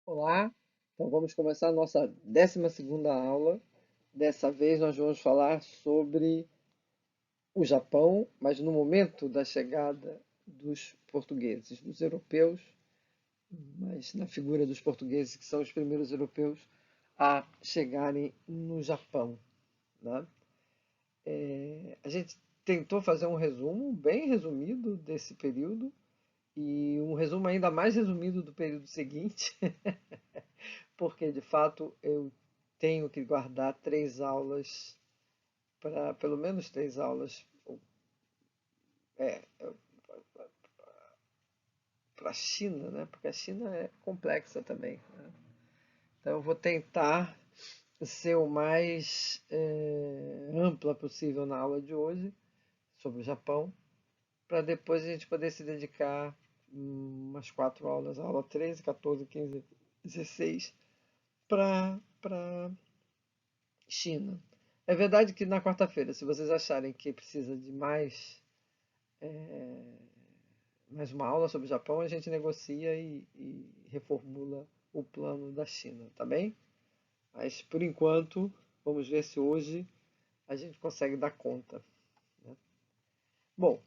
Olá, então vamos começar a nossa 12ª aula. Dessa vez nós vamos falar sobre o Japão, mas no momento da chegada dos portugueses, dos europeus, mas na figura dos portugueses, que são os primeiros europeus a chegarem no Japão, né? A gente tentou fazer um resumo bem resumido desse período e um resumo ainda mais resumido do período seguinte, porque de fato eu tenho que guardar 3 aulas, para pelo menos 3 aulas, é, para a China, né? Porque a China é complexa também, né? Então eu vou tentar ser o mais ampla possível na aula de hoje sobre o Japão, para depois a gente poder se dedicar umas 4 aulas, a aula 13, 14, 15, 16, para China. É verdade que na quarta-feira, se vocês acharem que precisa de mais uma aula sobre o Japão, a gente negocia e reformula o plano da China, tá bem? Mas por enquanto, vamos ver se hoje a gente consegue dar conta, né? Bom,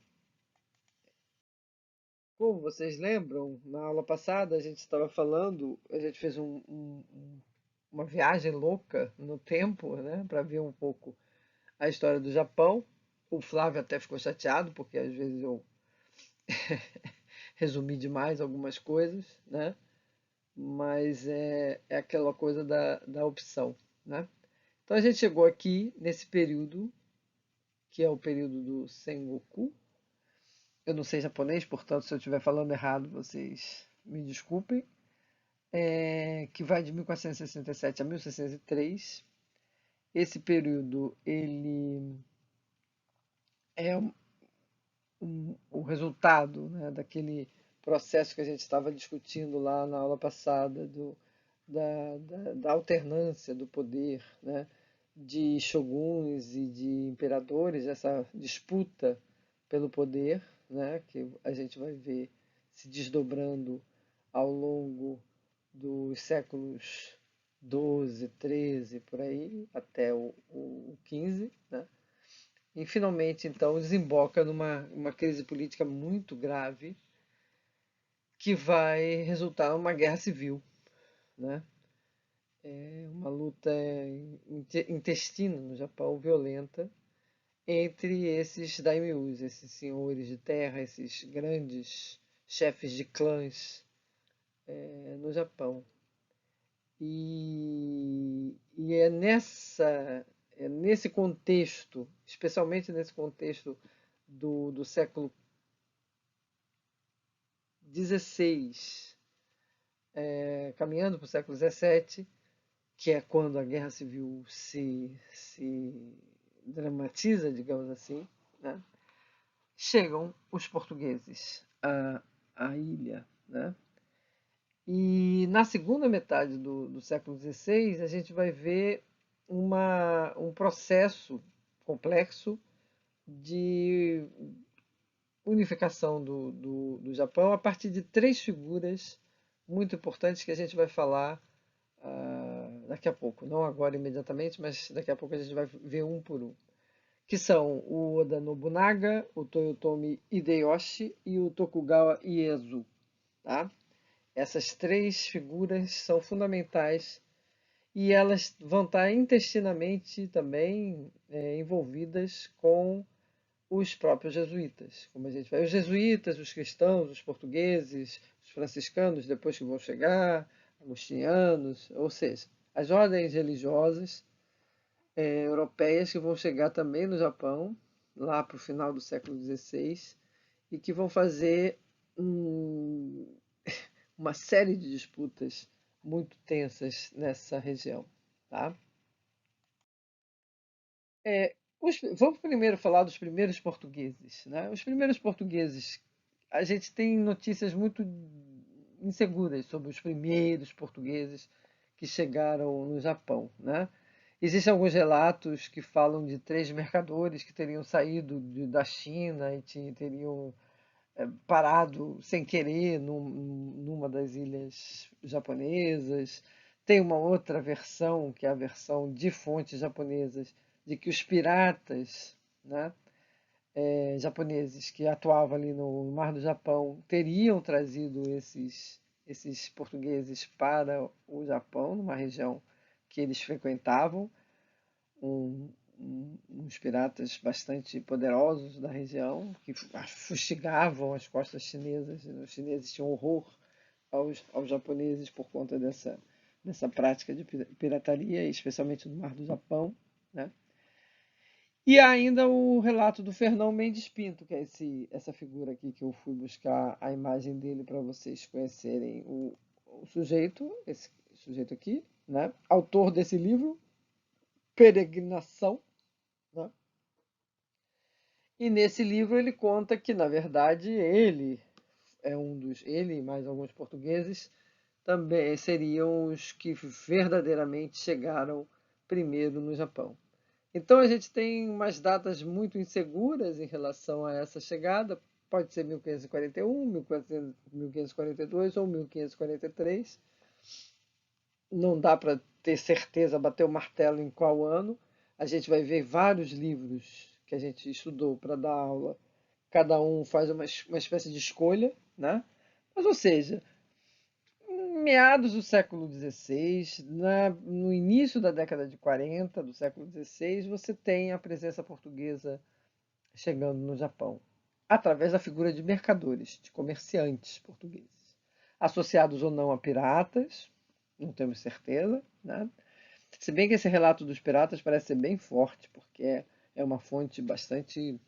como vocês lembram, na aula passada a gente estava falando, a gente fez uma viagem louca no tempo, né, para ver um pouco a história do Japão. O Flávio até ficou chateado, porque às vezes eu resumi demais algumas coisas, né? Mas é aquela coisa da opção, né? Então a gente chegou aqui nesse período, que é o período do Sengoku. Eu não sei japonês, portanto, se eu estiver falando errado, vocês me desculpem. Que vai de 1467 a 1603. Esse período ele é o resultado, né, daquele processo que a gente estava discutindo lá na aula passada, da alternância do poder, né, de shoguns e de imperadores, essa disputa pelo poder, né, que a gente vai ver se desdobrando ao longo dos séculos 12, 13, por aí, até o 15, né? E finalmente, então, desemboca numa uma crise política muito grave que vai resultar numa guerra civil, né? É uma luta intestina no Japão, violenta, entre esses daimyos, esses senhores de terra, esses grandes chefes de clãs no Japão. E é nesse contexto, especialmente nesse contexto do século XVI, caminhando para o século XVII, que é quando a Guerra Civil se dramatiza, digamos assim, né? Chegam os portugueses à ilha, né? E na segunda metade do século XVI, a gente vai ver um processo complexo de unificação do Japão a partir de 3 figuras muito importantes que a gente vai falar daqui a pouco. Não agora imediatamente, mas daqui a pouco a gente vai ver um por um. Que são o Oda Nobunaga, o Toyotomi Hideyoshi e o Tokugawa Ieyasu. Tá? Essas 3 figuras são fundamentais e elas vão estar intestinamente também envolvidas com os próprios jesuítas, como a gente vai. Os jesuítas, os cristãos, os portugueses, os franciscanos, depois que vão chegar, agostinianos, ou seja, as ordens religiosas europeias que vão chegar também no Japão, lá para o final do século XVI, e que vão fazer uma série de disputas muito tensas nessa região. Tá? Vamos primeiro falar dos primeiros portugueses. Né? Os primeiros portugueses, a gente tem notícias muito inseguras sobre os primeiros portugueses que chegaram no Japão. Né? Existem alguns relatos que falam de 3 mercadores que teriam saído da China e teriam parado sem querer numa das ilhas japonesas. Tem uma outra versão, que é a versão de fontes japonesas, de que os piratas, né, japoneses que atuavam ali no Mar do Japão teriam trazido esses portugueses para o Japão, numa região que eles frequentavam, um, uns piratas bastante poderosos da região, que fustigavam as costas chinesas. Os chineses tinham horror aos japoneses por conta dessa prática de pirataria, especialmente no Mar do Japão, né? E ainda o relato do Fernão Mendes Pinto, que é essa figura aqui que eu fui buscar a imagem dele para vocês conhecerem o sujeito, esse sujeito aqui, né? Autor desse livro, Peregrinação, né? E nesse livro ele conta que, na verdade, ele e mais alguns portugueses também seriam os que verdadeiramente chegaram primeiro no Japão. Então a gente tem umas datas muito inseguras em relação a essa chegada. Pode ser 1541, 1542 ou 1543. Não dá para ter certeza, bater o martelo em qual ano. A gente vai ver vários livros que a gente estudou para dar aula. Cada um faz uma espécie de escolha, né? Mas, ou seja, meados do século XVI, no início da década de 40 do século XVI, você tem a presença portuguesa chegando no Japão, através da figura de mercadores, de comerciantes portugueses, associados ou não a piratas, não temos certeza, né? Se bem que esse relato dos piratas parece ser bem forte, porque é uma fonte bastante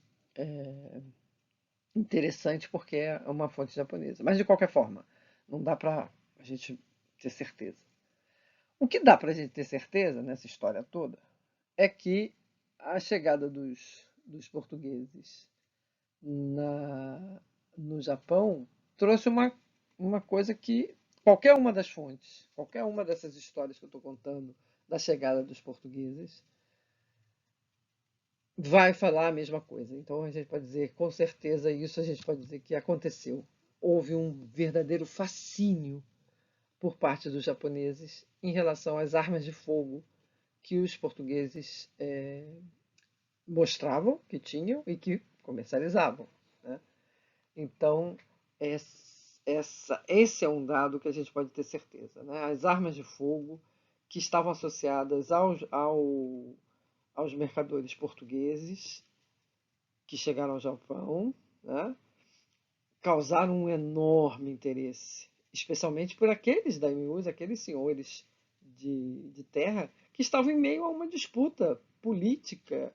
interessante, porque é uma fonte japonesa. Mas, de qualquer forma, não dá para a gente ter certeza. O que dá para a gente ter certeza nessa história toda é que a chegada dos portugueses no Japão trouxe uma coisa que qualquer uma das fontes, qualquer uma dessas histórias que eu estou contando da chegada dos portugueses, vai falar a mesma coisa. Então a gente pode dizer, com certeza, isso a gente pode dizer que aconteceu. Houve um verdadeiro fascínio por parte dos japoneses em relação às armas de fogo que os portugueses mostravam que tinham e que comercializavam, né? Então, esse é um dado que a gente pode ter certeza, né? As armas de fogo que estavam associadas aos mercadores portugueses que chegaram ao Japão, né, causaram um enorme interesse, especialmente por aqueles daimyos, aqueles senhores de terra que estavam em meio a uma disputa política,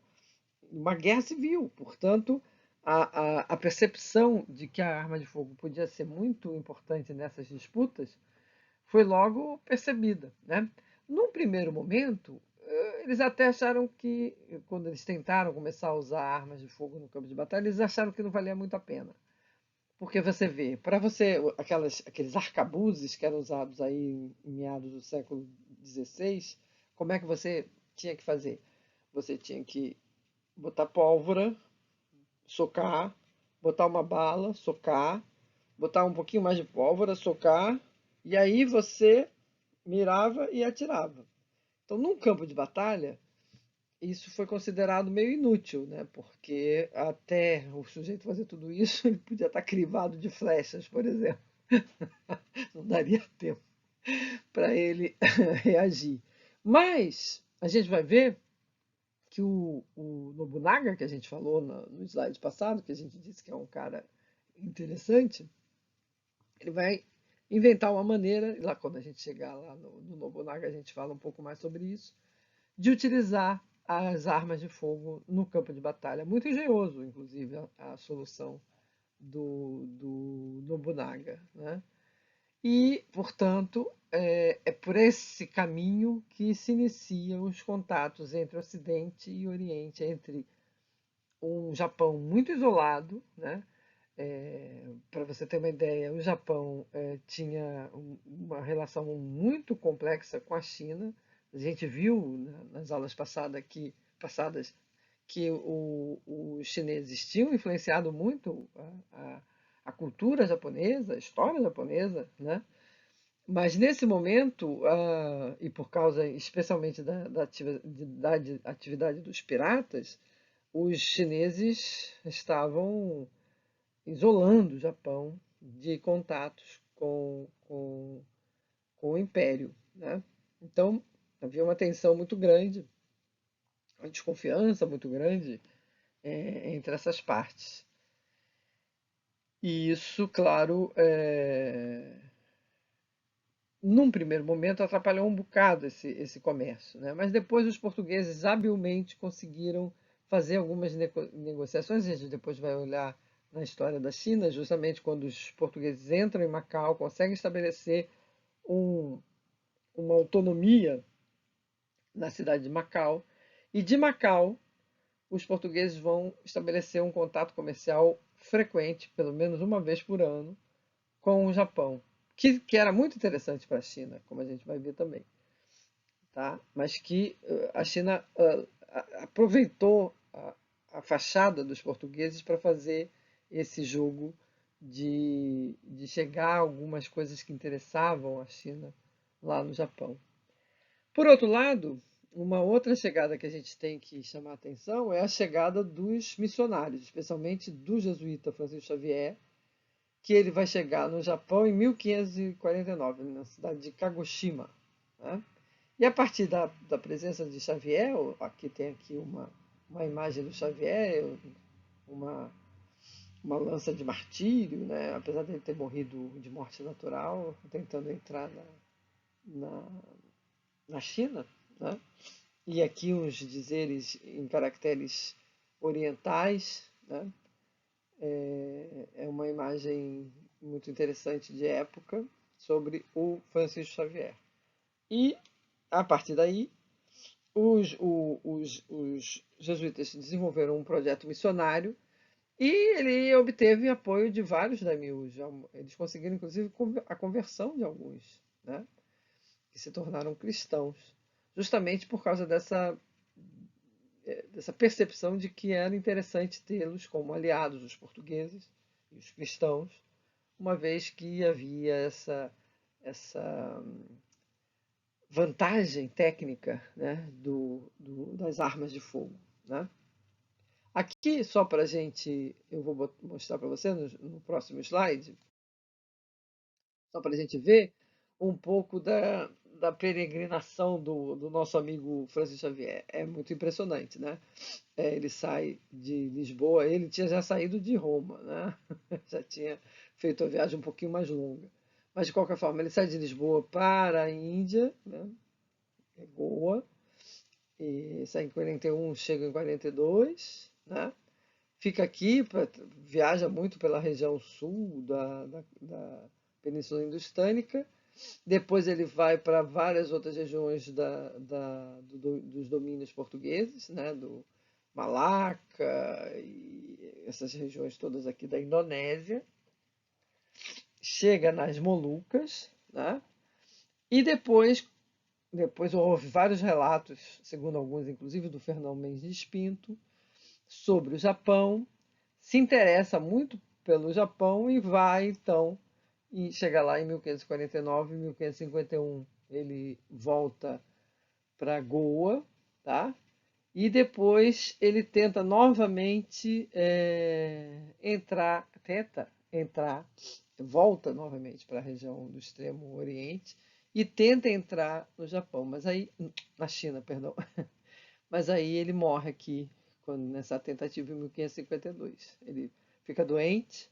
uma guerra civil. Portanto, a percepção de que a arma de fogo podia ser muito importante nessas disputas foi logo percebida, né? Num primeiro momento, eles até acharam que, quando eles tentaram começar a usar armas de fogo no campo de batalha, eles acharam que não valia muito a pena. Porque você vê, para você, aqueles arcabuzes que eram usados aí em meados do século XVI, como é que você tinha que fazer? Você tinha que botar pólvora, socar, botar uma bala, socar, botar um pouquinho mais de pólvora, socar, e aí você mirava e atirava. Então, num campo de batalha, isso foi considerado meio inútil, né? Porque até o sujeito fazer tudo isso, ele podia estar crivado de flechas, por exemplo. Não daria tempo para ele reagir. Mas a gente vai ver que o Nobunaga, que a gente falou no slide passado, que a gente disse que é um cara interessante, ele vai inventar uma maneira, e lá quando a gente chegar lá no Nobunaga a gente fala um pouco mais sobre isso, de utilizar as armas de fogo no campo de batalha. Muito engenhoso, inclusive, a solução do Nobunaga, né? E, portanto, é por esse caminho que se iniciam os contatos entre Ocidente e Oriente, entre um Japão muito isolado, né? Para você ter uma ideia, o Japão tinha uma relação muito complexa com a China. A gente viu, né, nas aulas passadas que os chineses tinham influenciado muito a cultura japonesa, a história japonesa, né? Mas nesse momento, e por causa especialmente da atividade dos piratas, os chineses estavam isolando o Japão de contatos com o Império, né? Então, havia uma tensão muito grande, uma desconfiança muito grande entre essas partes. E isso, claro, num primeiro momento atrapalhou um bocado esse comércio, né? Mas depois os portugueses habilmente conseguiram fazer algumas negociações. A gente depois vai olhar na história da China, justamente quando os portugueses entram em Macau, conseguem estabelecer um, uma autonomia na cidade de Macau. E de Macau, os portugueses vão estabelecer um contato comercial frequente, pelo menos uma vez por ano, com o Japão, que era muito interessante para a China, como a gente vai ver também, tá? Mas que a China aproveitou a fachada dos portugueses para fazer esse jogo de chegar a algumas coisas que interessavam a China lá no Japão. Por outro lado, uma outra chegada que a gente tem que chamar a atenção é a chegada dos missionários, especialmente do jesuíta Francisco Xavier, que ele vai chegar no Japão em 1549, na cidade de Kagoshima, né? E a partir da presença de Xavier, aqui tem aqui uma imagem do Xavier, uma, uma lança de martírio, né? Apesar de ele ter morrido de morte natural, tentando entrar na, na China, né? E aqui uns dizeres em caracteres orientais, né? É uma imagem muito interessante de época sobre o Francisco Xavier. E, a partir daí, os jesuítas desenvolveram um projeto missionário e ele obteve apoio de vários daimyos. Eles conseguiram, inclusive, a conversão de alguns, né, que se tornaram cristãos, justamente por causa dessa percepção de que era interessante tê-los como aliados, os portugueses e os cristãos, uma vez que havia essa vantagem técnica, né, das armas de fogo, né? Aqui, só para a gente, eu vou mostrar para você no próximo slide, só para a gente ver um pouco da peregrinação do nosso amigo Francis Xavier. É muito impressionante, né? Ele sai de Lisboa, ele tinha já saído de Roma, né? Já tinha feito a viagem um pouquinho mais longa. Mas, de qualquer forma, ele sai de Lisboa para a Índia, né? Goa, e sai em 41, chega em 42, né? Fica aqui, viaja muito pela região sul da Península Indostânica. Depois ele vai para várias outras regiões dos domínios portugueses, né? Do Malaca e essas regiões todas aqui da Indonésia. Chega nas Molucas, né? E depois houve vários relatos, segundo alguns, inclusive do Fernão Mendes Pinto, sobre o Japão, se interessa muito pelo Japão e vai, então, e chega lá em 1549, 1551, ele volta para Goa, tá? E depois ele tenta novamente entrar, volta novamente para a região do Extremo Oriente e tenta entrar no Japão, mas aí, na China, perdão. Mas aí ele morre aqui, nessa tentativa em 1552. Ele fica doente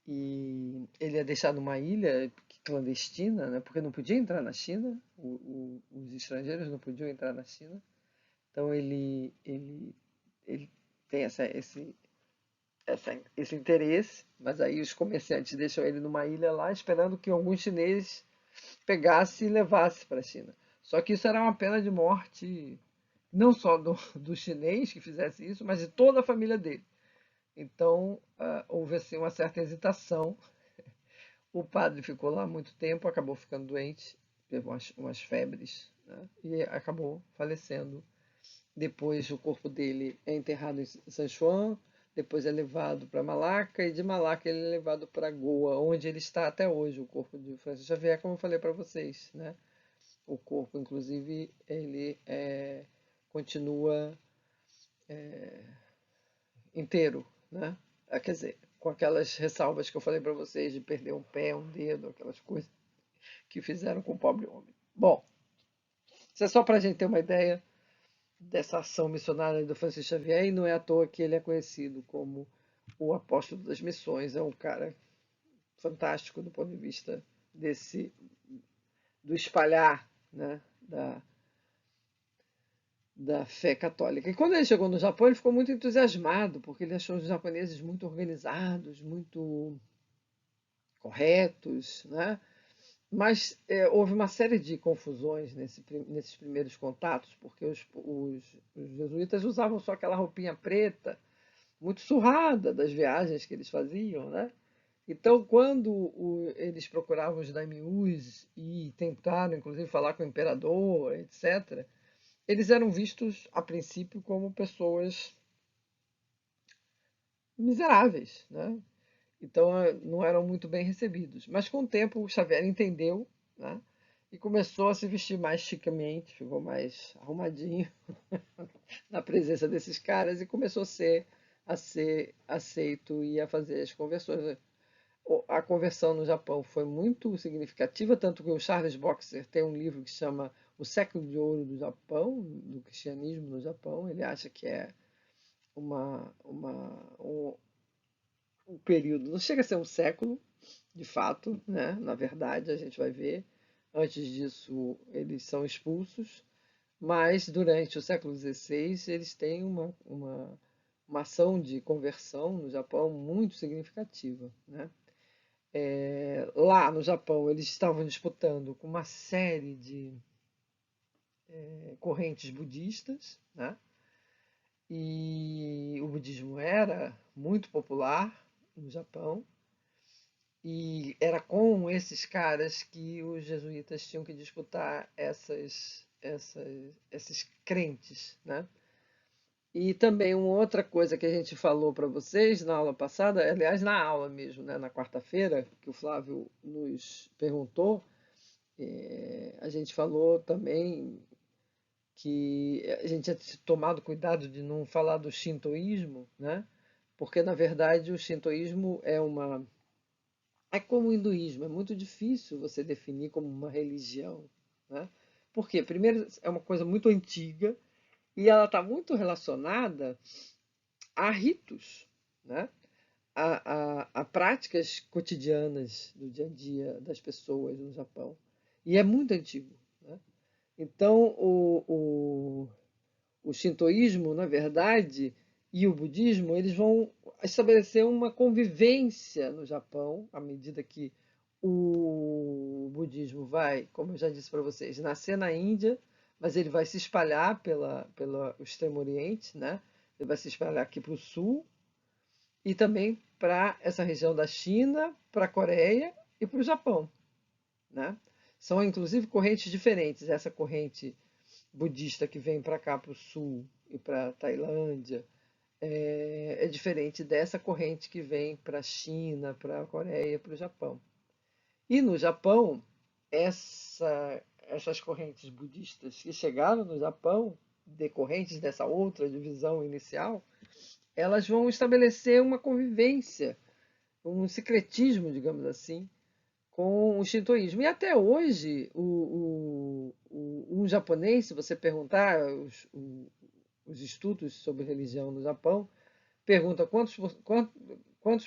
e ele é deixado numa ilha clandestina, né, porque não podia entrar na China, os estrangeiros não podiam entrar na China. Então ele tem esse interesse, mas aí os comerciantes deixam ele numa ilha lá, esperando que algum chinês pegasse e levasse para a China. Só que isso era uma pena de morte, não só do chinês que fizesse isso, mas de toda a família dele. Então, houve assim, uma certa hesitação. O padre ficou lá muito tempo, acabou ficando doente, teve umas febres, né, e acabou falecendo. Depois, o corpo dele é enterrado em San Juan. depois é levado para Malaca e de Malaca ele é levado para Goa, onde ele está até hoje, o corpo de Francis Xavier, como eu falei para vocês, né? O corpo, inclusive, ele continua inteiro, né? Quer dizer, com aquelas ressalvas que eu falei para vocês de perder um pé, um dedo, aquelas coisas que fizeram com o pobre homem. Bom, isso é só para a gente ter uma ideia dessa ação missionária do Francis Xavier, e não é à toa que ele é conhecido como o apóstolo das missões. É um cara fantástico do ponto de vista desse do espalhar, né, da fé católica. E quando ele chegou no Japão, ele ficou muito entusiasmado, porque ele achou os japoneses muito organizados, muito corretos, né? Mas houve uma série de confusões nesses primeiros contatos, porque os jesuítas usavam só aquela roupinha preta, muito surrada das viagens que eles faziam, né? Então, quando eles procuravam os daimyus e tentaram, inclusive, falar com o imperador, etc., eles eram vistos, a princípio, como pessoas miseráveis, né? Então, não eram muito bem recebidos. Mas, com o tempo, o Xavier entendeu, né? E começou a se vestir mais chiquemente, ficou mais arrumadinho na presença desses caras e começou a ser aceito e a fazer as conversões. A conversão no Japão foi muito significativa, tanto que o Charles Boxer tem um livro que chama O Século de Ouro do Japão, do cristianismo no Japão. Ele acha que é uma, uma, um período, não chega a ser um século, de fato, né? Na verdade, a gente vai ver. Antes disso, eles são expulsos, mas durante o século XVI, eles têm uma ação de conversão no Japão muito significativa, né? Lá no Japão, eles estavam disputando com uma série de correntes budistas, né? E o budismo era muito popular no Japão, e era com esses caras que os jesuítas tinham que disputar esses crentes, né? E também uma outra coisa que a gente falou para vocês na aula passada, aliás, na aula mesmo, né, na quarta-feira, que o Flávio nos perguntou, a gente falou também que a gente tinha tomado cuidado de não falar do shintoísmo, né? Porque, na verdade, o shintoísmo é como o hinduísmo, é muito difícil você definir como uma religião, né? Por quê? Primeiro, é uma coisa muito antiga e ela está muito relacionada a ritos, né? A práticas cotidianas do dia a dia das pessoas no Japão. E é muito antigo, né? Então, o shintoísmo, na verdade, e o budismo, eles vão estabelecer uma convivência no Japão, à medida que o budismo vai, como eu já disse para vocês, nascer na Índia, mas ele vai se espalhar pelo Extremo Oriente, né? Ele vai se espalhar aqui para o sul e também para essa região da China, para a Coreia e para o Japão, né? São inclusive correntes diferentes. Essa corrente budista que vem para cá, para o sul e para a Tailândia, é diferente dessa corrente que vem para a China, para a Coreia, para o Japão. E no Japão, essas correntes budistas que chegaram no Japão, decorrentes dessa outra divisão inicial, elas vão estabelecer uma convivência, um secretismo, digamos assim, com o shintoísmo. E até hoje, um japonês, se você perguntar os estudos sobre religião no Japão, pergunta quantos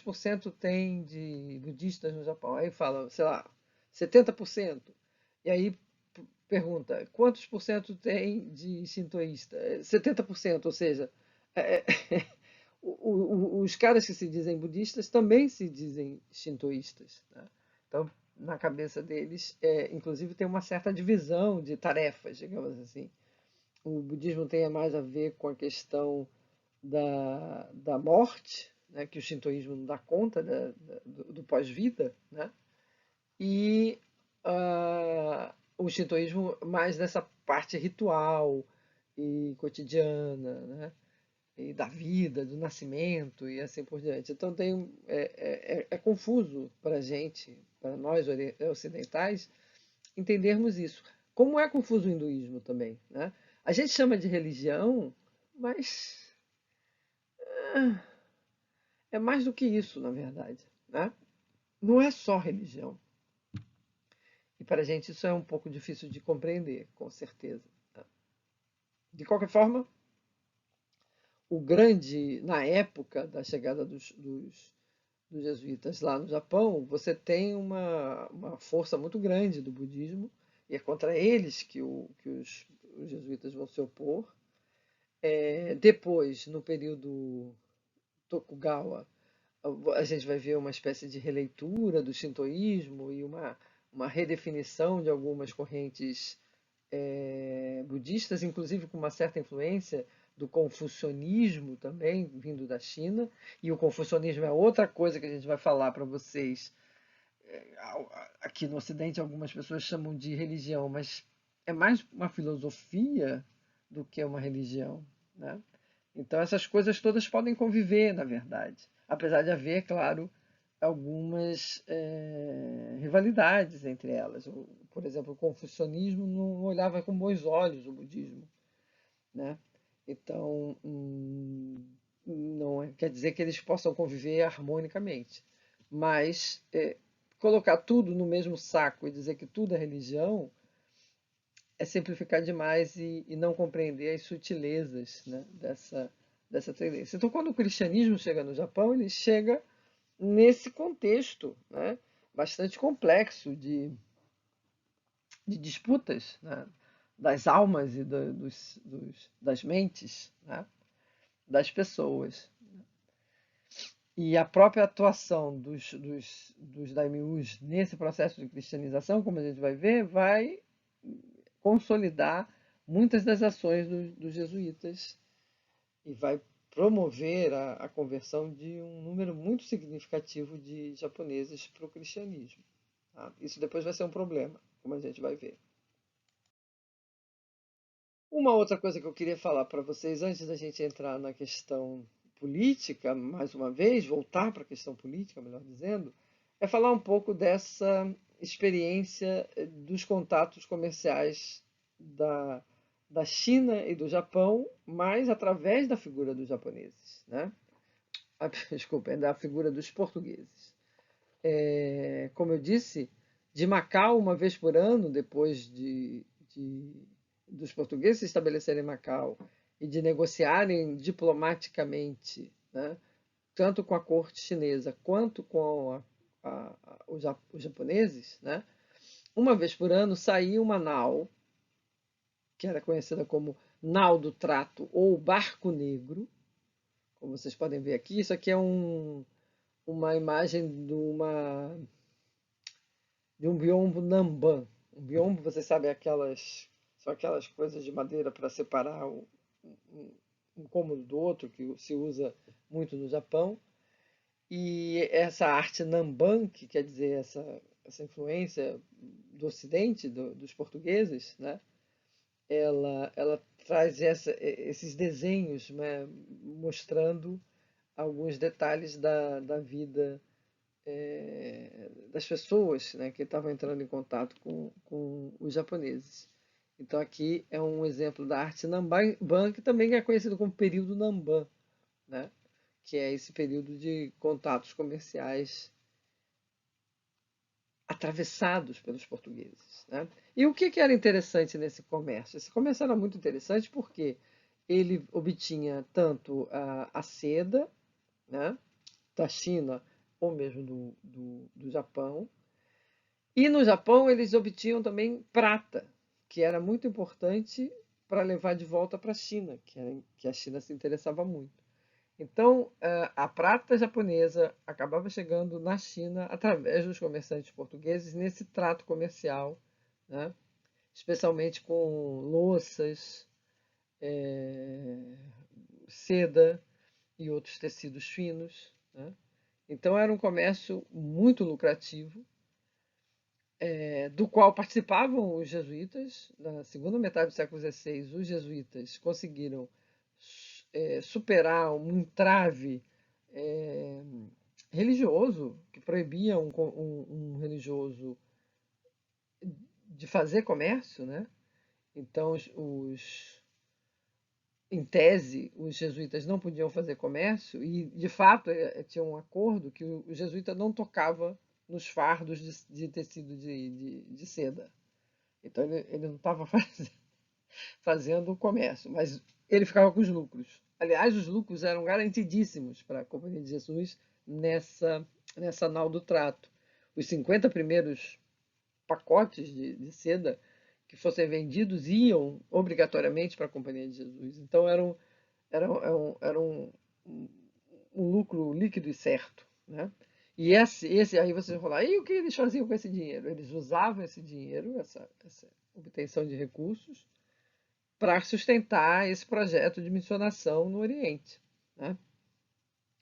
por cento tem de budistas no Japão. Aí fala, sei lá, 70%. E aí pergunta, quantos por cento tem de shintoísta? 70%, ou seja, é, os caras que se dizem budistas também se dizem shintoístas, né? Então, na cabeça deles, inclusive, tem uma certa divisão de tarefas, digamos assim. O budismo tem mais a ver com a questão da morte, né, que o shintoísmo não dá conta do pós-vida, né? E o shintoísmo mais dessa parte ritual e cotidiana, né? e da vida, do nascimento e assim por diante. Então é confuso para a gente, para nós ocidentais, entendermos isso. Como é confuso o hinduísmo também, né? A gente chama de religião, mas é mais do que isso, na verdade, né? Não é só religião. E para a gente isso é um pouco difícil de compreender, com certeza, né? De qualquer forma, na época da chegada dos jesuítas lá no Japão, você tem uma força muito grande do budismo, e é contra eles que os jesuítas vão se opor. Depois, no período Tokugawa, a gente vai ver uma espécie de releitura do shintoísmo e uma redefinição de algumas correntes budistas, inclusive com uma certa influência do confucionismo também, vindo da China. E o confucionismo é outra coisa que a gente vai falar para vocês. Aqui no Ocidente, algumas pessoas chamam de religião, mas é mais uma filosofia do que uma religião, né? Então, essas coisas todas podem conviver, na verdade. Apesar de haver, claro, algumas rivalidades entre elas. Por exemplo, o confucionismo não olhava com bons olhos o budismo, né? Então, não quer dizer que eles possam conviver harmonicamente. Mas colocar tudo no mesmo saco e dizer que tudo é religião é simplificar demais e não compreender as sutilezas, né, dessa tendência. Então, quando o cristianismo chega no Japão, ele chega nesse contexto, né, bastante complexo de disputas, né, das almas e das mentes, né, das pessoas. E a própria atuação dos daimyos nesse processo de cristianização, como a gente vai ver, vai consolidar muitas das ações dos jesuítas e vai promover a conversão de um número muito significativo de japoneses para o cristianismo. Tá? Isso depois vai ser um problema, como a gente vai ver. Uma outra coisa que eu queria falar para vocês, antes da gente entrar na questão política, mais uma vez, voltar para a questão política, melhor dizendo, é falar um pouco dessa experiência dos contatos comerciais da, da China e do Japão, mas através da figura dos japoneses, né? Desculpa, é da figura dos portugueses. Como eu disse, de Macau, uma vez por ano, depois dos portugueses se estabelecerem em Macau e de negociarem diplomaticamente, né, tanto com a corte chinesa quanto com os japoneses, né, uma vez por ano saía uma nau, que era conhecida como nau do trato ou barco negro, como vocês podem ver aqui. Isso aqui é uma imagem de um biombo Namban. Um biombo, você sabe, são aquelas coisas de madeira para separar um cômodo do outro, que se usa muito no Japão. E essa arte Namban, que quer dizer essa influência do Ocidente, dos portugueses, né? Ela traz esses desenhos, né? Mostrando alguns detalhes da vida das pessoas, né, que estavam entrando em contato com os japoneses. Então aqui é um exemplo da arte Namban, que também é conhecido como período Namban, né, que é esse período de contatos comerciais atravessados pelos portugueses, né? E o que era interessante nesse comércio? Esse comércio era muito interessante porque ele obtinha tanto a seda, né, da China ou mesmo do Japão. E no Japão eles obtinham também prata, que era muito importante para levar de volta para a China, que a China se interessava muito. Então, a prata japonesa acabava chegando na China através dos comerciantes portugueses nesse trato comercial, né? Especialmente com louças, eh, seda e outros tecidos finos, né? Então, era um comércio muito lucrativo, do qual participavam os jesuítas. Na segunda metade do século XVI, os jesuítas conseguiram superar um entrave é, religioso, que proibia um religioso de fazer comércio, né? Então, em tese, os jesuítas não podiam fazer comércio e, de fato, tinha um acordo que o jesuíta não tocava nos fardos de tecido de seda. Então, ele não estava fazendo o comércio, mas ele ficava com os lucros. Aliás, os lucros eram garantidíssimos para a Companhia de Jesus nessa anal do trato. Os 50 primeiros pacotes de seda que fossem vendidos iam obrigatoriamente para a Companhia de Jesus. Então era um lucro líquido e certo, né? E esse aí vocês vão falar, e o que eles faziam com esse dinheiro? Eles usavam esse dinheiro, essa obtenção de recursos, para sustentar esse projeto de missionação no Oriente, né?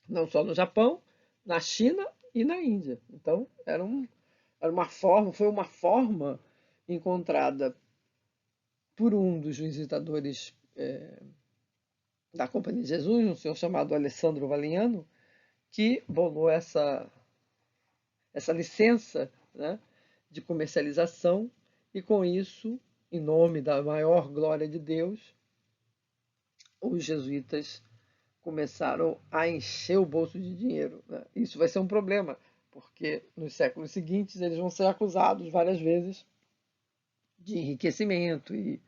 Não só no Japão, na China e na Índia. Então, era uma forma, foi uma forma encontrada por um dos visitadores da Companhia de Jesus, um senhor chamado Alessandro Valignano, que bolou essa licença, né, de comercialização e, com isso, em nome da maior glória de Deus, os jesuítas começaram a encher o bolso de dinheiro, né? Isso vai ser um problema, porque nos séculos seguintes eles vão ser acusados várias vezes de enriquecimento e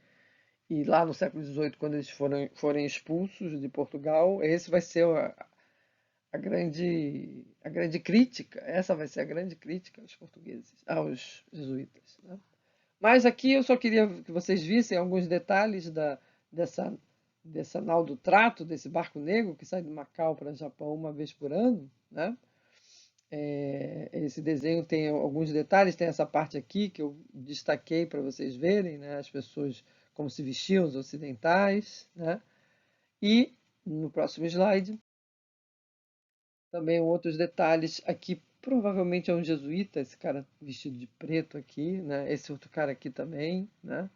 lá no século XVIII, quando eles forem expulsos de Portugal, esse vai ser a grande crítica, essa vai ser a grande crítica aos portugueses, aos jesuítas, né? Mas aqui eu só queria que vocês vissem alguns detalhes dessa, dessa nau do trato, desse barco negro que sai de Macau para o Japão uma vez por ano, né? Esse desenho tem alguns detalhes, tem essa parte aqui que eu destaquei para vocês verem, né? As pessoas como se vestiam, os ocidentais, né? E no próximo slide, também outros detalhes aqui, provavelmente é um jesuíta, esse cara vestido de preto aqui, né? Esse outro cara aqui também, né?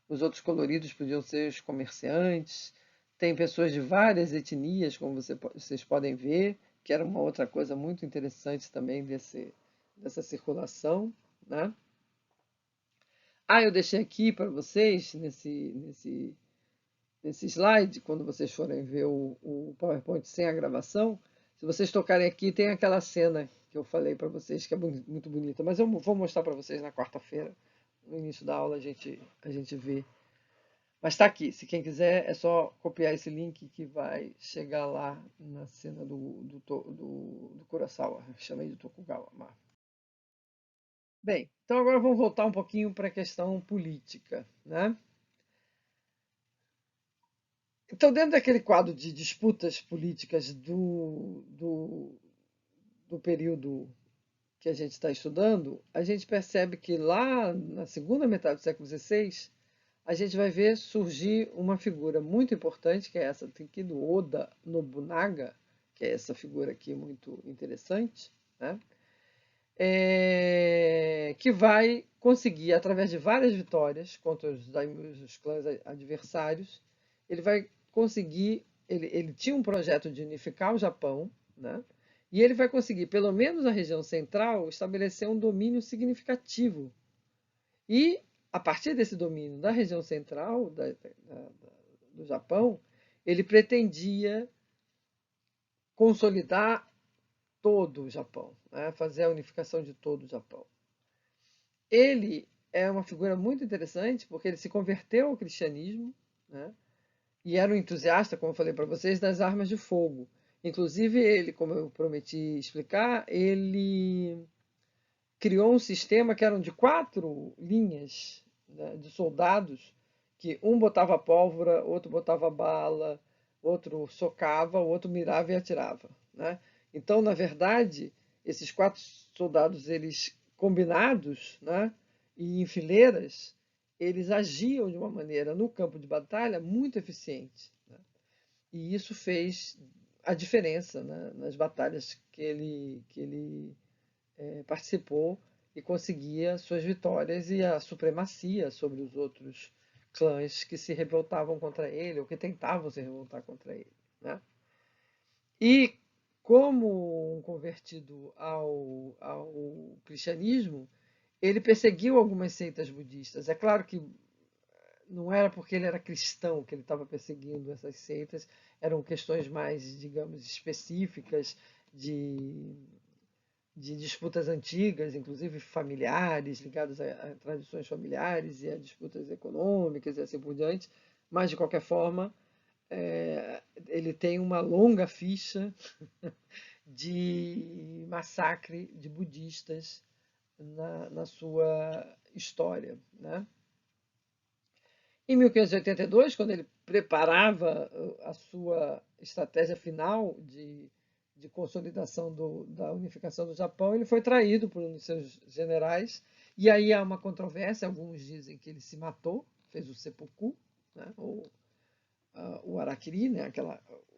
Os outros coloridos podiam ser os comerciantes. Tem pessoas de várias etnias, como vocês podem ver, que era uma outra coisa muito interessante também dessa circulação, né? Ah, eu deixei aqui para vocês, nesse slide, quando vocês forem ver o PowerPoint sem a gravação, se vocês tocarem aqui, tem aquela cena que eu falei para vocês, que é muito bonita, mas eu vou mostrar para vocês na quarta-feira. No início da aula a gente vê. Mas está aqui, se quem quiser é só copiar esse link que vai chegar lá na cena do Kurosawa, chamei de Tokugawa. Bem, então agora vamos voltar um pouquinho para a questão política, né? Então, dentro daquele quadro de disputas políticas do período que a gente está estudando, a gente percebe que lá na segunda metade do século XVI, a gente vai ver surgir uma figura muito importante, que é essa aqui do Oda Nobunaga, que é essa figura aqui muito interessante, né? Que vai conseguir, através de várias vitórias contra os daimyos, os clãs adversários, ele vai conseguir, ele tinha um projeto de unificar o Japão, né? E ele vai conseguir, pelo menos na região central, estabelecer um domínio significativo. E, a partir desse domínio da região central do Japão, ele pretendia consolidar todo o Japão, né? Fazer a unificação de todo o Japão. Ele é uma figura muito interessante porque ele se converteu ao cristianismo, né? E era um entusiasta, como eu falei para vocês, das armas de fogo. Inclusive, ele, como eu prometi explicar, ele criou um sistema que eram de 4 linhas, né, de soldados, que um botava pólvora, outro botava bala, outro socava, o outro mirava e atirava, né? Então, na verdade, esses 4 soldados, eles combinados, né, e em fileiras, eles agiam de uma maneira no campo de batalha muito eficiente, né? E isso fez a diferença, né, nas batalhas que ele participou e conseguia suas vitórias e a supremacia sobre os outros clãs que se revoltavam contra ele ou que tentavam se revoltar contra ele. né? E como um convertido ao cristianismo, ele perseguiu algumas seitas budistas. É claro que não era porque ele era cristão que ele estava perseguindo essas seitas, eram questões mais, digamos, específicas de, de disputas antigas, inclusive familiares, ligadas a tradições familiares e a disputas econômicas e assim por diante. Mas, de qualquer forma, ele tem uma longa ficha de massacre de budistas na sua história, né? Em 1582, quando ele preparava a sua estratégia final de consolidação da unificação do Japão, ele foi traído por um dos seus generais. E aí há uma controvérsia, alguns dizem que ele se matou, fez o seppuku, né? Ou o harakiri, né?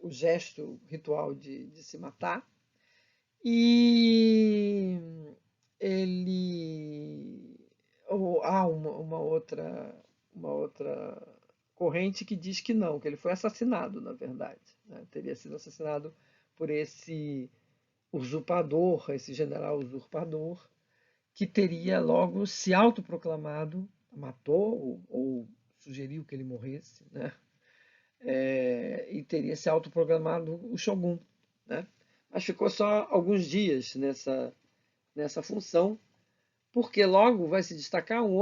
O gesto ritual de se matar. E ele. Ou há uma outra corrente que diz que não, que ele foi assassinado, na verdade, né? Teria sido assassinado por esse usurpador, esse general usurpador, que teria logo se autoproclamado, matou ou sugeriu que ele morresse, né? E teria se autoproclamado o Shogun, né? Mas ficou só alguns dias nessa função, porque logo vai se destacar uma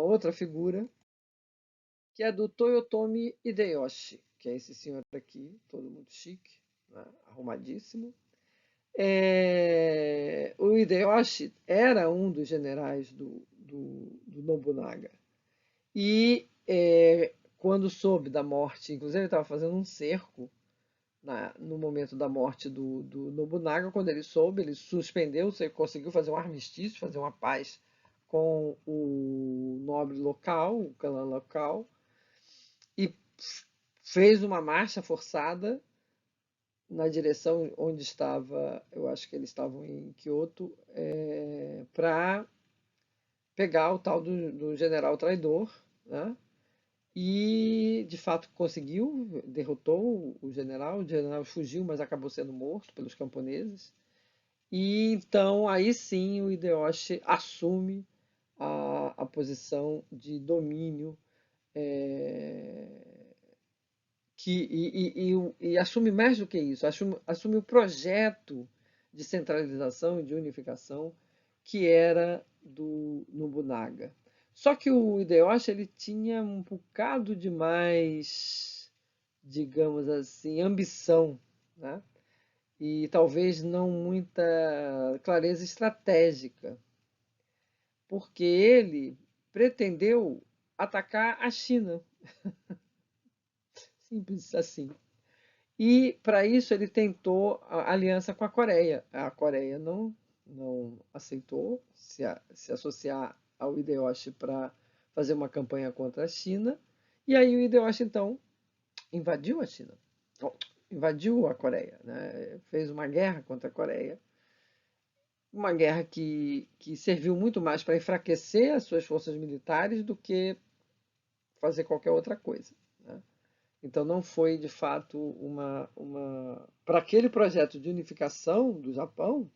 outra figura, que é do Toyotomi Hideyoshi, que é esse senhor aqui, todo muito chique, né? Arrumadíssimo. O Hideyoshi era um dos generais do Nobunaga. E quando soube da morte, inclusive ele estava fazendo um cerco no momento da morte do Nobunaga, quando ele soube, ele suspendeu, conseguiu fazer um armistício, fazer uma paz com o nobre local, o clã local, e fez uma marcha forçada na direção onde estava, eu acho que eles estavam em Kyoto, para pegar o tal do general traidor, né? E de fato conseguiu, derrotou o general fugiu, mas acabou sendo morto pelos camponeses. E então aí sim o Hideyoshi assume a posição de domínio, é, e assume mais do que isso, assume o projeto de centralização e de unificação que era do Nobunaga. Só que o Hideyoshi ele tinha um bocado de mais, digamos assim, ambição, né? E talvez não muita clareza estratégica, porque ele pretendeu atacar a China, simples assim. E para isso ele tentou a aliança com a Coreia. A Coreia não aceitou se associar ao Hideyoshi para fazer uma campanha contra a China. E aí o Hideyoshi então invadiu a China, invadiu a Coreia, né? Fez uma guerra contra a Coreia, uma guerra que serviu muito mais para enfraquecer as suas forças militares do que fazer qualquer outra coisa, né? Então não foi de fato para aquele projeto de unificação do Japão,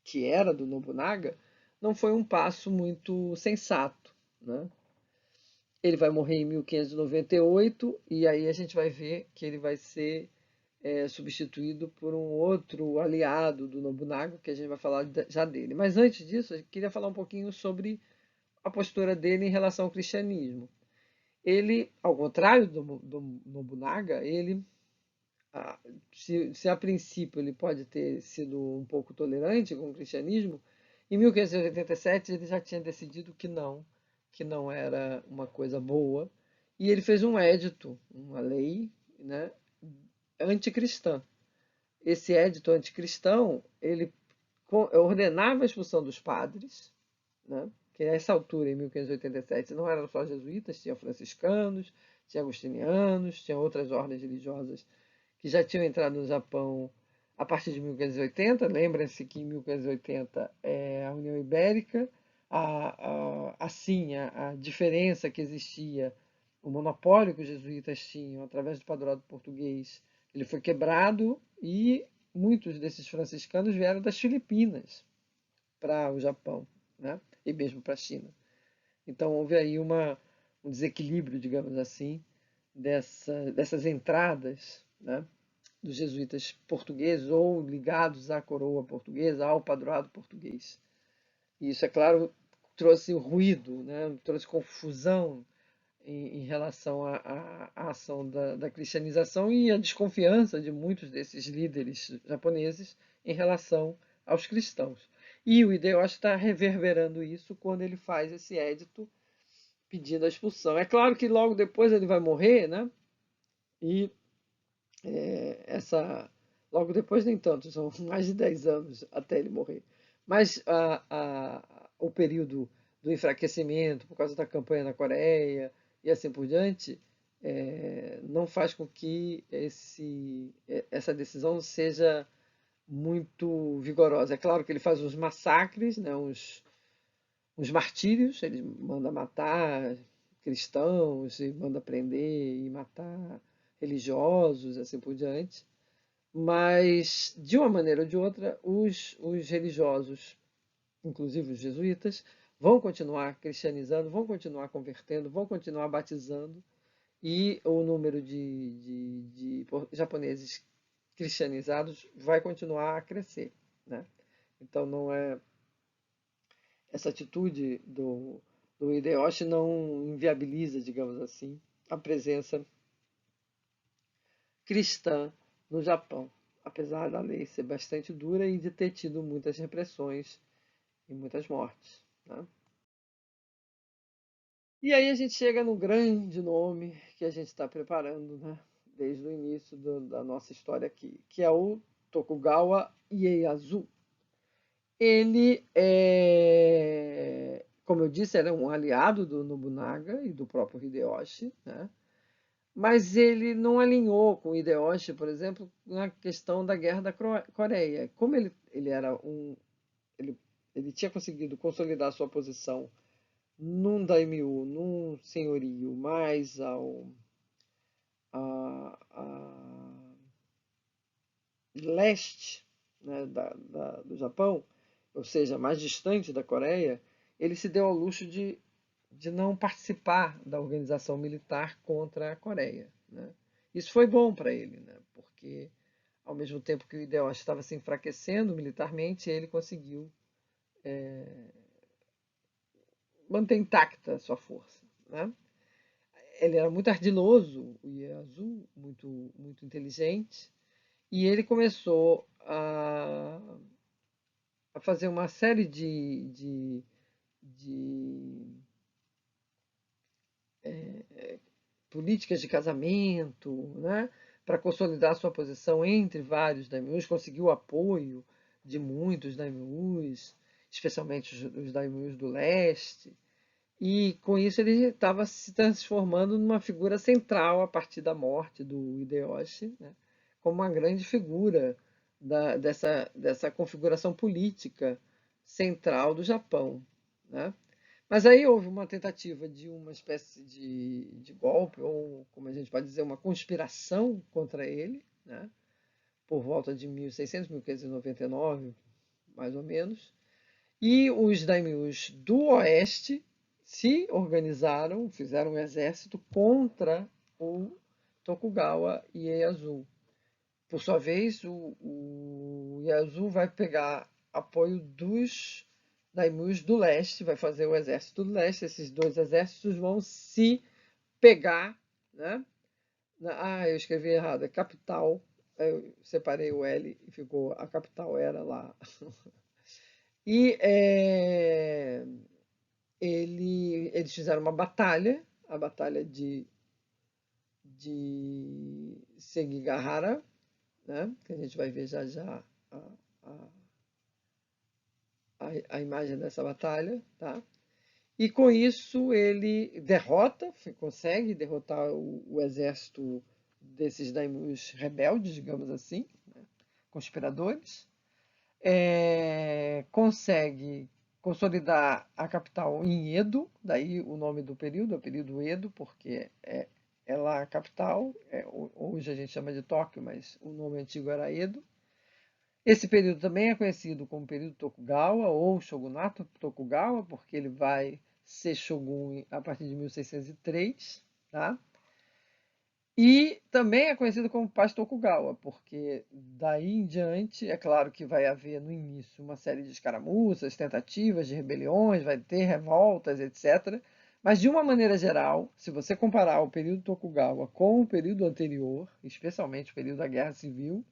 que era do Nobunaga, não foi um passo muito sensato, né? Ele vai morrer em 1598 e aí a gente vai ver que ele vai ser substituído por um outro aliado do Nobunaga, que a gente vai falar já dele. Mas antes disso, eu queria falar um pouquinho sobre a postura dele em relação ao cristianismo. Ele, ao contrário do Nobunaga, ele ah, se a princípio ele pode ter sido um pouco tolerante com o cristianismo, em 1587 ele já tinha decidido que não era uma coisa boa, e ele fez um édito, uma lei, né, anticristã. Esse édito anticristão, ele ordenava a expulsão dos padres, né, que nessa altura, em 1587, não eram só jesuítas, tinha franciscanos, tinha agostinianos, tinha outras ordens religiosas que já tinham entrado no Japão a partir de 1580. Lembrem-se que em 1580 a União Ibérica, assim, a diferença que existia, o monopólio que os jesuítas tinham através do padroado português Ele foi quebrado e muitos desses franciscanos vieram das Filipinas para o Japão, né? E mesmo para a China. Então houve aí um desequilíbrio, digamos assim, dessas entradas, né, dos jesuítas portugueses ou ligados à coroa portuguesa, ao padroado português. E isso, é claro, trouxe ruído, né, trouxe confusão em relação à ação da cristianização e a desconfiança de muitos desses líderes japoneses em relação aos cristãos. E o Hideyoshi está reverberando isso quando ele faz esse édito pedindo a expulsão. É claro que logo depois ele vai morrer, né? E logo depois nem tanto, são mais de 10 anos até ele morrer. Mas o período do enfraquecimento por causa da campanha na Coreia e assim por diante, não faz com que essa decisão seja muito vigorosa. É claro que ele faz uns massacres, né, uns martírios, ele manda matar cristãos, e manda prender e matar religiosos, assim por diante. Mas, de uma maneira ou de outra, os religiosos, inclusive os jesuítas, vão continuar cristianizando, vão continuar convertendo, vão continuar batizando, e o número de japoneses cristianizados vai continuar a crescer, né? Então, não é essa atitude do Hideyoshi não inviabiliza, digamos assim, a presença cristã no Japão, apesar da lei ser bastante dura e de ter tido muitas repressões e muitas mortes, né? E aí a gente chega no grande nome que a gente está preparando, né, desde o início da nossa história aqui, que é o Tokugawa Ieyasu. Ele como eu disse, era um aliado do Nobunaga e do próprio Hideyoshi, né? Mas ele não alinhou com o Hideyoshi, por exemplo, na questão da Guerra da Coreia. Como ele era ele, ele tinha conseguido consolidar sua posição num daimyo, num senhorio mais a leste, né, do Japão, ou seja, mais distante da Coreia, ele se deu ao luxo de não participar da organização militar contra a Coreia, né? Isso foi bom para ele, né? Porque ao mesmo tempo que o Hideyoshi estava se enfraquecendo militarmente, ele conseguiu manter intacta a sua força, né? Ele era muito ardiloso, o Ieyasu, muito inteligente, e ele começou a fazer uma série de políticas de casamento, né, para consolidar sua posição entre vários daimyos, conseguiu o apoio de muitos daimyos, especialmente os daimyos do leste, e com isso ele estava se transformando numa figura central a partir da morte do Hideyoshi, né, como uma grande figura dessa configuração política central do Japão, né? Mas aí houve uma tentativa de uma espécie de golpe, ou como a gente pode dizer, uma conspiração contra ele, né? Por volta de 1600, 1599, mais ou menos. E os daimyos do oeste se organizaram, fizeram um exército contra o Tokugawa Ieyasu. Por sua vez, o Ieyasu vai pegar apoio dos daimyos do leste, vai fazer o exército do leste. Esses dois exércitos vão se pegar, né? Eu escrevi errado, é capital. Eu separei o L e ficou, a capital era lá. E eles fizeram uma batalha, a batalha de Sekigahara, né? Que a gente vai ver já já a, a imagem dessa batalha, tá? E com isso ele consegue derrotar o exército desses daimyos rebeldes, digamos assim, né? Conspiradores, consegue consolidar a capital em Edo, daí o nome do período, é o período Edo, porque é lá a capital, hoje a gente chama de Tóquio, mas o nome antigo era Edo. Esse período também é conhecido como período Tokugawa ou Shogunato Tokugawa, porque ele vai ser shogun a partir de 1603, tá? E também é conhecido como Paz Tokugawa, porque daí em diante, é claro que vai haver no início uma série de escaramuças, tentativas de rebeliões, vai ter revoltas, etc. Mas de uma maneira geral, se você comparar o período Tokugawa com o período anterior, especialmente o período da Guerra Civil,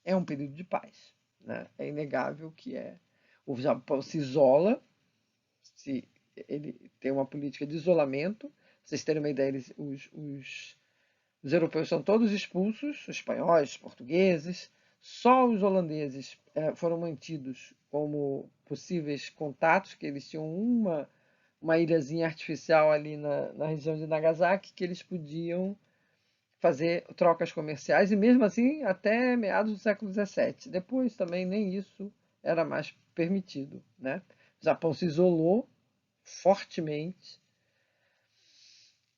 é um período de paz, né? É inegável que o Japão se isola, se ele tem uma política de isolamento. Pra vocês terem uma ideia, os europeus são todos expulsos, os espanhóis, os portugueses, só os holandeses foram mantidos como possíveis contatos, que eles tinham uma ilhazinha artificial ali na região de Nagasaki, que eles podiam fazer trocas comerciais, e mesmo assim até meados do século XVII. Depois também nem isso era mais permitido, né? O Japão se isolou fortemente,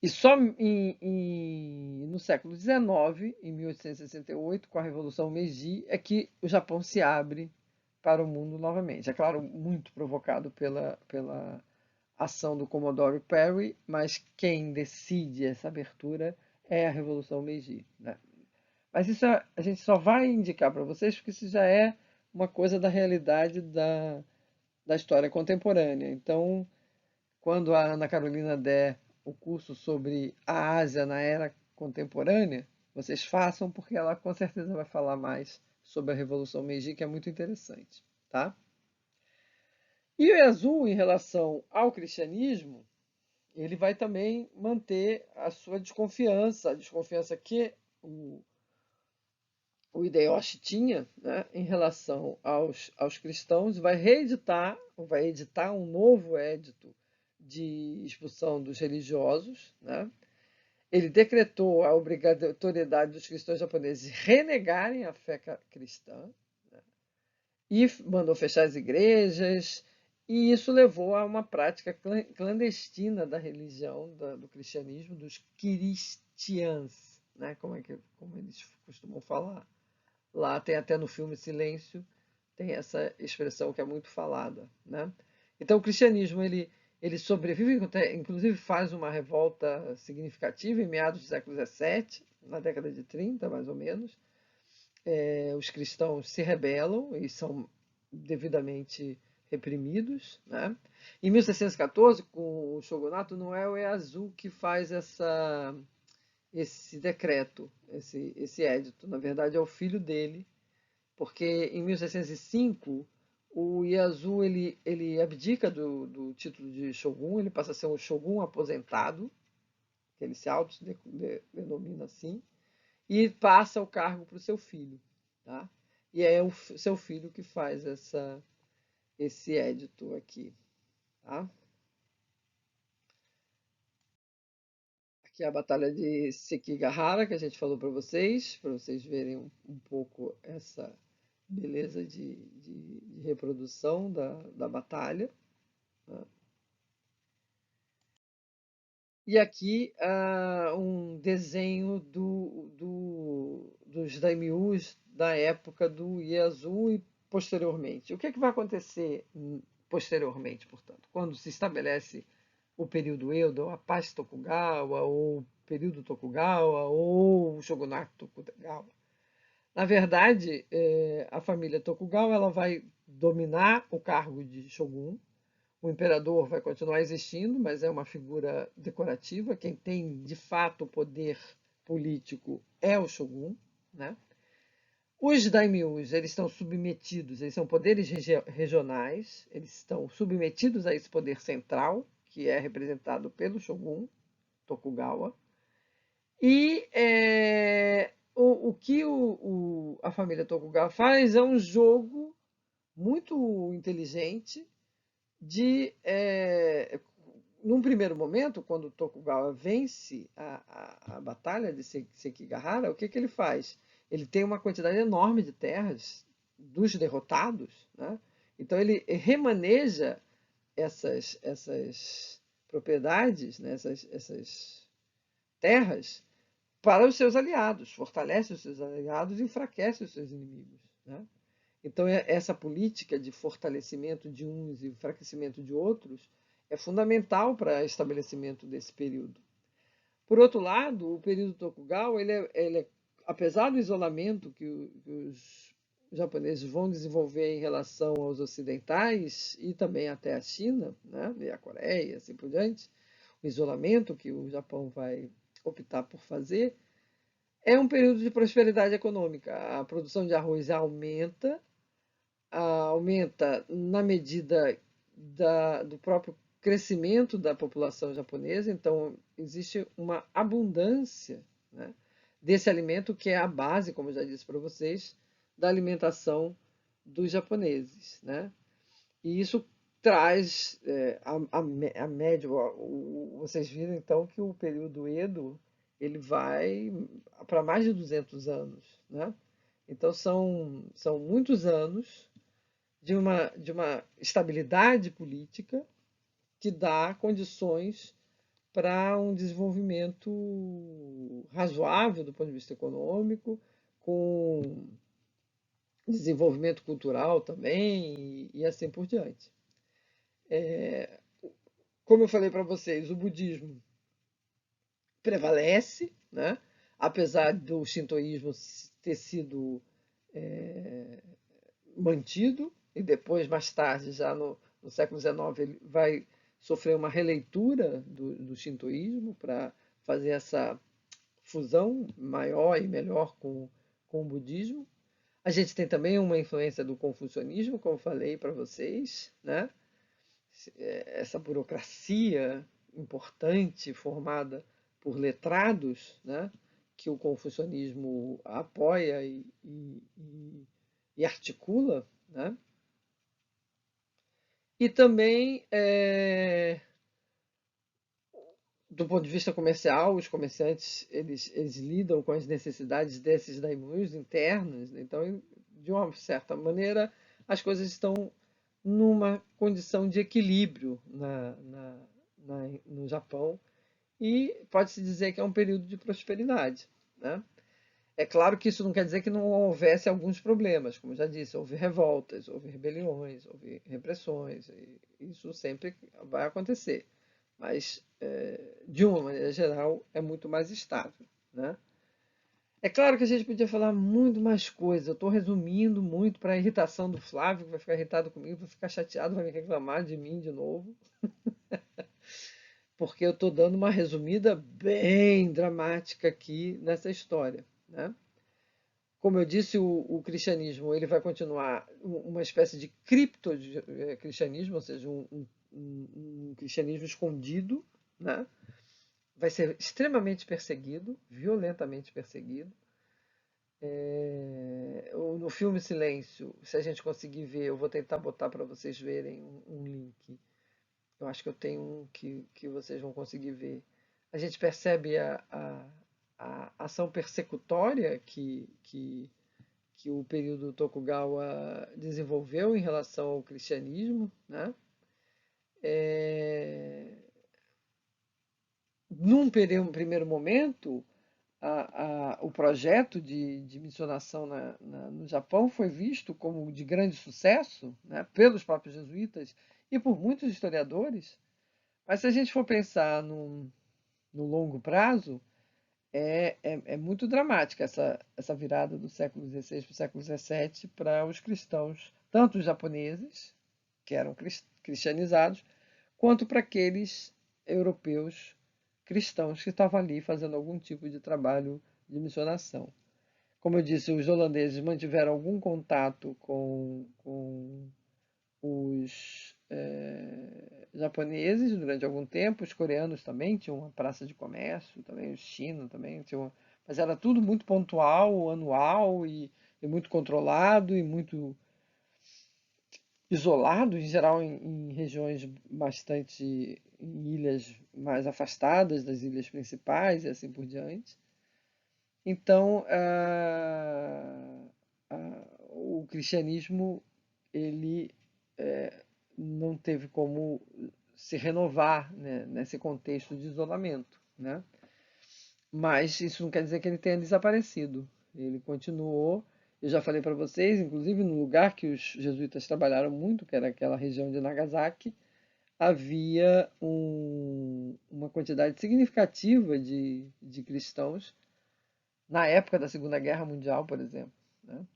e só no século XIX, em 1868, com a Revolução Meiji, é que o Japão se abre para o mundo novamente. É claro, muito provocado pela ação do Commodore Perry, mas quem decide essa abertura é a Revolução Meiji, né? Mas isso a gente só vai indicar para vocês porque isso já é uma coisa da realidade da história contemporânea. Então, quando a Ana Carolina der o curso sobre a Ásia na era contemporânea, vocês façam, porque ela com certeza vai falar mais sobre a Revolução Meiji, que é muito interessante, tá? E o Yazoo, em relação ao cristianismo, ele vai também manter a sua desconfiança, a desconfiança que o Hideyoshi tinha, né, em relação aos cristãos, vai editar um novo édito de expulsão dos religiosos, né? Ele decretou a obrigatoriedade dos cristãos japoneses renegarem a fé cristã, né? E mandou fechar as igrejas, e isso levou a uma prática clandestina da religião, do cristianismo, dos cristiãs, né? Como eles costumam falar. Lá tem até no filme Silêncio, tem essa expressão que é muito falada, né? Então o cristianismo ele sobrevive, inclusive faz uma revolta significativa em meados do século XVII, na década de 30, mais ou menos. Os cristãos se rebelam e são devidamente reprimidos, né? Em 1614, com o shogunato, não é o Ieyasu que faz esse decreto, esse édito. Na verdade, é o filho dele, porque em 1605 o Ieyasu ele abdica do título de shogun, ele passa a ser um shogun aposentado, que ele se autodenomina assim, e passa o cargo para o seu filho, tá? E é o seu filho que faz esse édito aqui, tá? Aqui é a Batalha de Sekigahara, que a gente falou para vocês verem um pouco essa beleza de reprodução da batalha, né? E aqui um desenho dos daimyos da época do Ieyasu e posteriormente. O que vai acontecer posteriormente, portanto, quando se estabelece o período Edo, a paz Tokugawa, ou o período Tokugawa, ou o shogunato Tokugawa? Na verdade, a família Tokugawa ela vai dominar o cargo de shogun. O imperador vai continuar existindo, mas é uma figura decorativa. Quem tem de fato poder político é o shogun, né? Os daimyos, eles estão submetidos, eles são poderes regionais, eles estão submetidos a esse poder central, que é representado pelo shogun Tokugawa. E o que a família Tokugawa faz é um jogo muito inteligente de, num primeiro momento, quando Tokugawa vence a batalha de Sekigahara, o que ele faz? Ele tem uma quantidade enorme de terras dos derrotados, né? Então ele remaneja essas propriedades, né? essas terras para os seus aliados, fortalece os seus aliados e enfraquece os seus inimigos, né? Então, essa política de fortalecimento de uns e enfraquecimento de outros é fundamental para o estabelecimento desse período. Por outro lado, o período Tokugawa, apesar do isolamento que os japoneses vão desenvolver em relação aos ocidentais e também até a China, né, e a Coreia, e assim por diante, o isolamento que o Japão vai optar por fazer, é um período de prosperidade econômica. A produção de arroz aumenta na medida do próprio crescimento da população japonesa, então existe uma abundância, né, desse alimento que é a base, como eu já disse para vocês, da alimentação dos japoneses, né? E isso traz a média. Vocês viram então que o período Edo ele vai para mais de 200 anos, né? Então são muitos anos de uma estabilidade política que dá condições para um desenvolvimento razoável do ponto de vista econômico, com desenvolvimento cultural também e assim por diante. Como eu falei para vocês, o budismo prevalece, né? Apesar do shintoísmo ter sido mantido, e depois, mais tarde, já no século XIX, ele vai sofrer uma releitura do shintoísmo para fazer essa fusão maior e melhor com o budismo. A gente tem também uma influência do confucionismo, como falei para vocês, né? Essa burocracia importante formada por letrados, né? Que o confucionismo apoia e articula, né? E também, do ponto de vista comercial, os comerciantes eles lidam com as necessidades desses daimyos internos, então, de uma certa maneira, as coisas estão numa condição de equilíbrio no Japão e pode-se dizer que é um período de prosperidade, né? É claro que isso não quer dizer que não houvesse alguns problemas, como eu já disse, houve revoltas, houve rebeliões, houve repressões, e isso sempre vai acontecer. Mas, de uma maneira geral, é muito mais estável, né? É claro que a gente podia falar muito mais coisas. Eu estou resumindo muito para a irritação do Flávio, que vai ficar irritado comigo, vai ficar chateado, vai me reclamar de mim de novo, porque eu estou dando uma resumida bem dramática aqui nessa história, né? Como eu disse, o cristianismo ele vai continuar uma espécie de cripto-cristianismo, ou seja, um cristianismo escondido, né? Vai ser extremamente perseguido, violentamente perseguido. No filme Silêncio, se a gente conseguir ver, eu vou tentar botar para vocês verem um link. Eu acho que eu tenho um que vocês vão conseguir ver. A gente percebe a ação persecutória que o período Tokugawa desenvolveu em relação ao cristianismo, né? É, num primeiro momento, o projeto de missionação no Japão foi visto como de grande sucesso, né, pelos próprios jesuítas e por muitos historiadores, mas se a gente for pensar no longo prazo, é muito dramática essa virada do século XVI para o século XVII para os cristãos, tanto os japoneses, que eram cristianizados, quanto para aqueles europeus cristãos que estavam ali fazendo algum tipo de trabalho de missionação. Como eu disse, os holandeses mantiveram algum contato com os japoneses durante algum tempo, os coreanos também tinham uma praça de comércio, também os chinos também tinham, mas era tudo muito pontual, anual e muito controlado e muito isolado, em geral em regiões bastante, em ilhas mais afastadas das ilhas principais e assim por diante. Então, o cristianismo ele não teve como se renovar, né, nesse contexto de isolamento, né? Mas isso não quer dizer que ele tenha desaparecido. Ele continuou. Eu já falei para vocês, inclusive no lugar que os jesuítas trabalharam muito, que era aquela região de Nagasaki, havia uma quantidade significativa de cristãos na época da Segunda Guerra Mundial, por exemplo, né?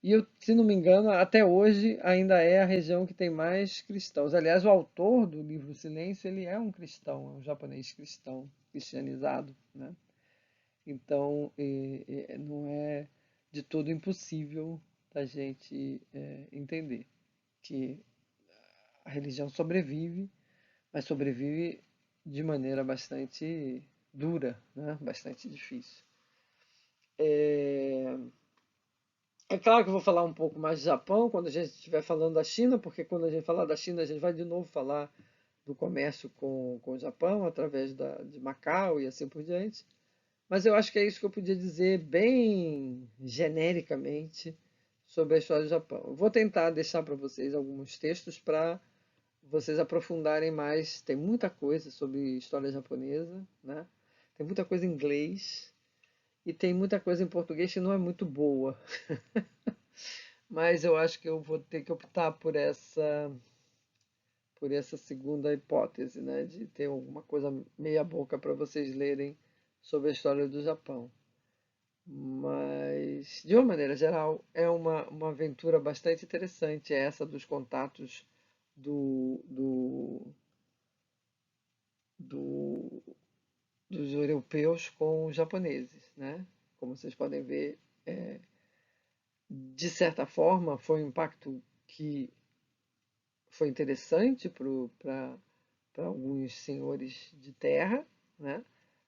E eu, se não me engano, até hoje ainda é a região que tem mais cristãos. Aliás, o autor do livro Silêncio, ele é um cristão, é um japonês cristão, cristianizado, né? Então, não é de todo impossível da gente entender que a religião sobrevive, mas sobrevive de maneira bastante dura, né? Bastante difícil. É, é claro que eu vou falar um pouco mais de Japão quando a gente estiver falando da China, porque quando a gente falar da China, a gente vai de novo falar do comércio com o Japão através de Macau e assim por diante. Mas eu acho que é isso que eu podia dizer bem genericamente sobre a história do Japão. Eu vou tentar deixar para vocês alguns textos para vocês aprofundarem mais. Tem muita coisa sobre história japonesa, né? Tem muita coisa em inglês e tem muita coisa em português que não é muito boa. Mas eu acho que eu vou ter que optar por essa segunda hipótese, né? De ter alguma coisa meia boca para vocês lerem sobre a história do Japão. Mas, de uma maneira geral, é uma aventura bastante interessante essa dos contatos do, do, do- dos europeus com os japoneses, né? Como vocês podem ver, de certa forma, foi um impacto que foi interessante para alguns senhores de terra, né?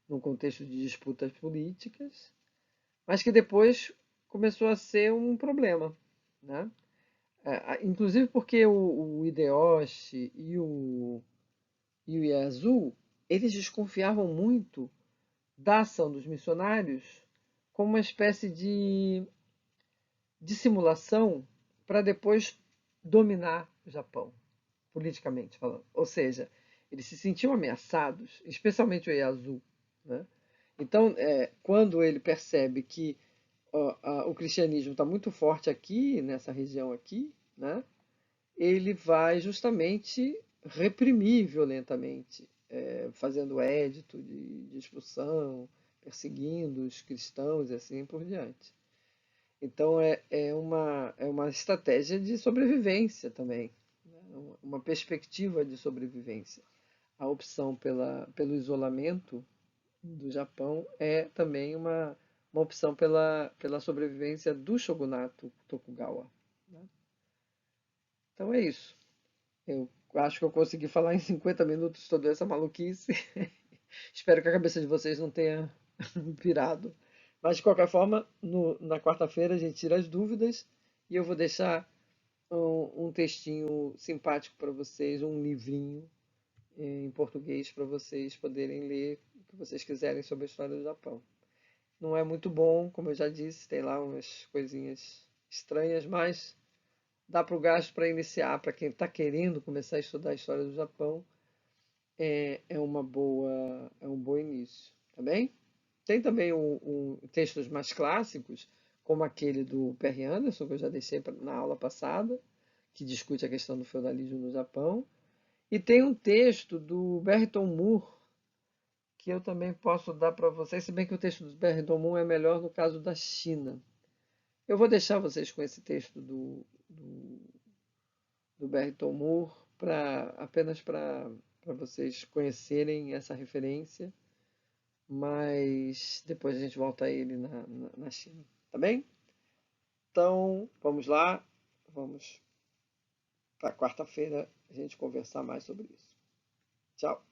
Num contexto de disputas políticas, mas que depois começou a ser um problema, né? Inclusive porque o Hideyoshi e o Ieyasu, eles desconfiavam muito da ação dos missionários como uma espécie de dissimulação para depois dominar o Japão, politicamente falando. Ou seja, eles se sentiam ameaçados, especialmente o Ieyasu, né? Então, quando ele percebe que o cristianismo está muito forte aqui, nessa região aqui, né? Ele vai justamente reprimir violentamente, fazendo édito de expulsão, perseguindo os cristãos e assim por diante. Então é uma estratégia de sobrevivência também, né? Uma perspectiva de sobrevivência. A opção pelo isolamento do Japão é também uma opção pela sobrevivência do shogunato Tokugawa, né? Então é isso. Eu acho que eu consegui falar em 50 minutos toda essa maluquice. Espero que a cabeça de vocês não tenha pirado. Mas, de qualquer forma, na quarta-feira a gente tira as dúvidas e eu vou deixar um textinho simpático para vocês, um livrinho em português para vocês poderem ler o que vocês quiserem sobre a história do Japão. Não é muito bom, como eu já disse, tem lá umas coisinhas estranhas, mas dá para o gasto para iniciar, para quem está querendo começar a estudar a história do Japão, é um bom início, tá bem? Tem também textos mais clássicos, como aquele do Perry Anderson, que eu já deixei na aula passada, que discute a questão do feudalismo no Japão. E tem um texto do Barrington Moore, que eu também posso dar para vocês, se bem que o texto do Barrington Moore é melhor no caso da China. Eu vou deixar vocês com esse texto do Barrington Moore, apenas para vocês conhecerem essa referência, mas depois a gente volta a ele na China, tá bem? Então, vamos lá, vamos para quarta-feira a gente conversar mais sobre isso. Tchau!